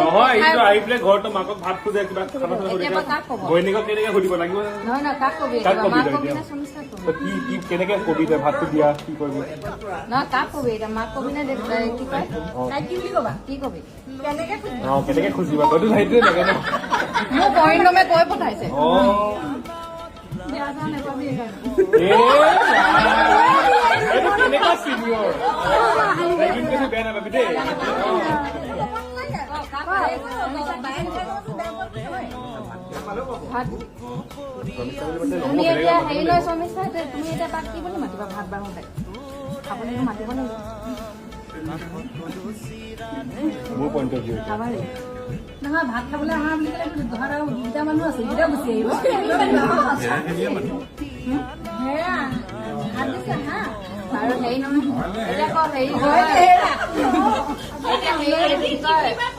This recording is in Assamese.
নহয় এইটো আহি পেলাই ঘৰতো মাকক ভাত খোজে কিবা খানা ঘৈণীয়েকক কেনেকে সুধিব লাগিব নহয় নহয় কাক কবি মাক কবি না সমস্যা কবি কি কেনেকে কবি তই ভাতটো দিয়া কি কৰিবি নহয় কাক কবি এটা মাক কবি না কি কয় তাই কি বুলি কবা কি কবি কেনেকে খুজিবা তইতো সেইটোৱে লাগে ন মোক পৰিণমে কৈ পঠাইছে কেনেকা চিনিয়ৰ কিন্তু বেয়া নাপাবি দেই তুমি এতিয়া হেৰি লয় সমস্যা তুমি এতিয়া তাক কি বুলি মাতিবা ভাত বাঢ়োতে আপুনিতো মাতিব লাগিব মোৰ পইণ্ট অফ ভিউ নহয় ভাত খাবলৈ আহা বুলি ক'লে ঘৰত আৰু দুটা মানুহ আছে দুটা গুচি আহিব আৰু হেৰি নহয় এতিয়া হেৰি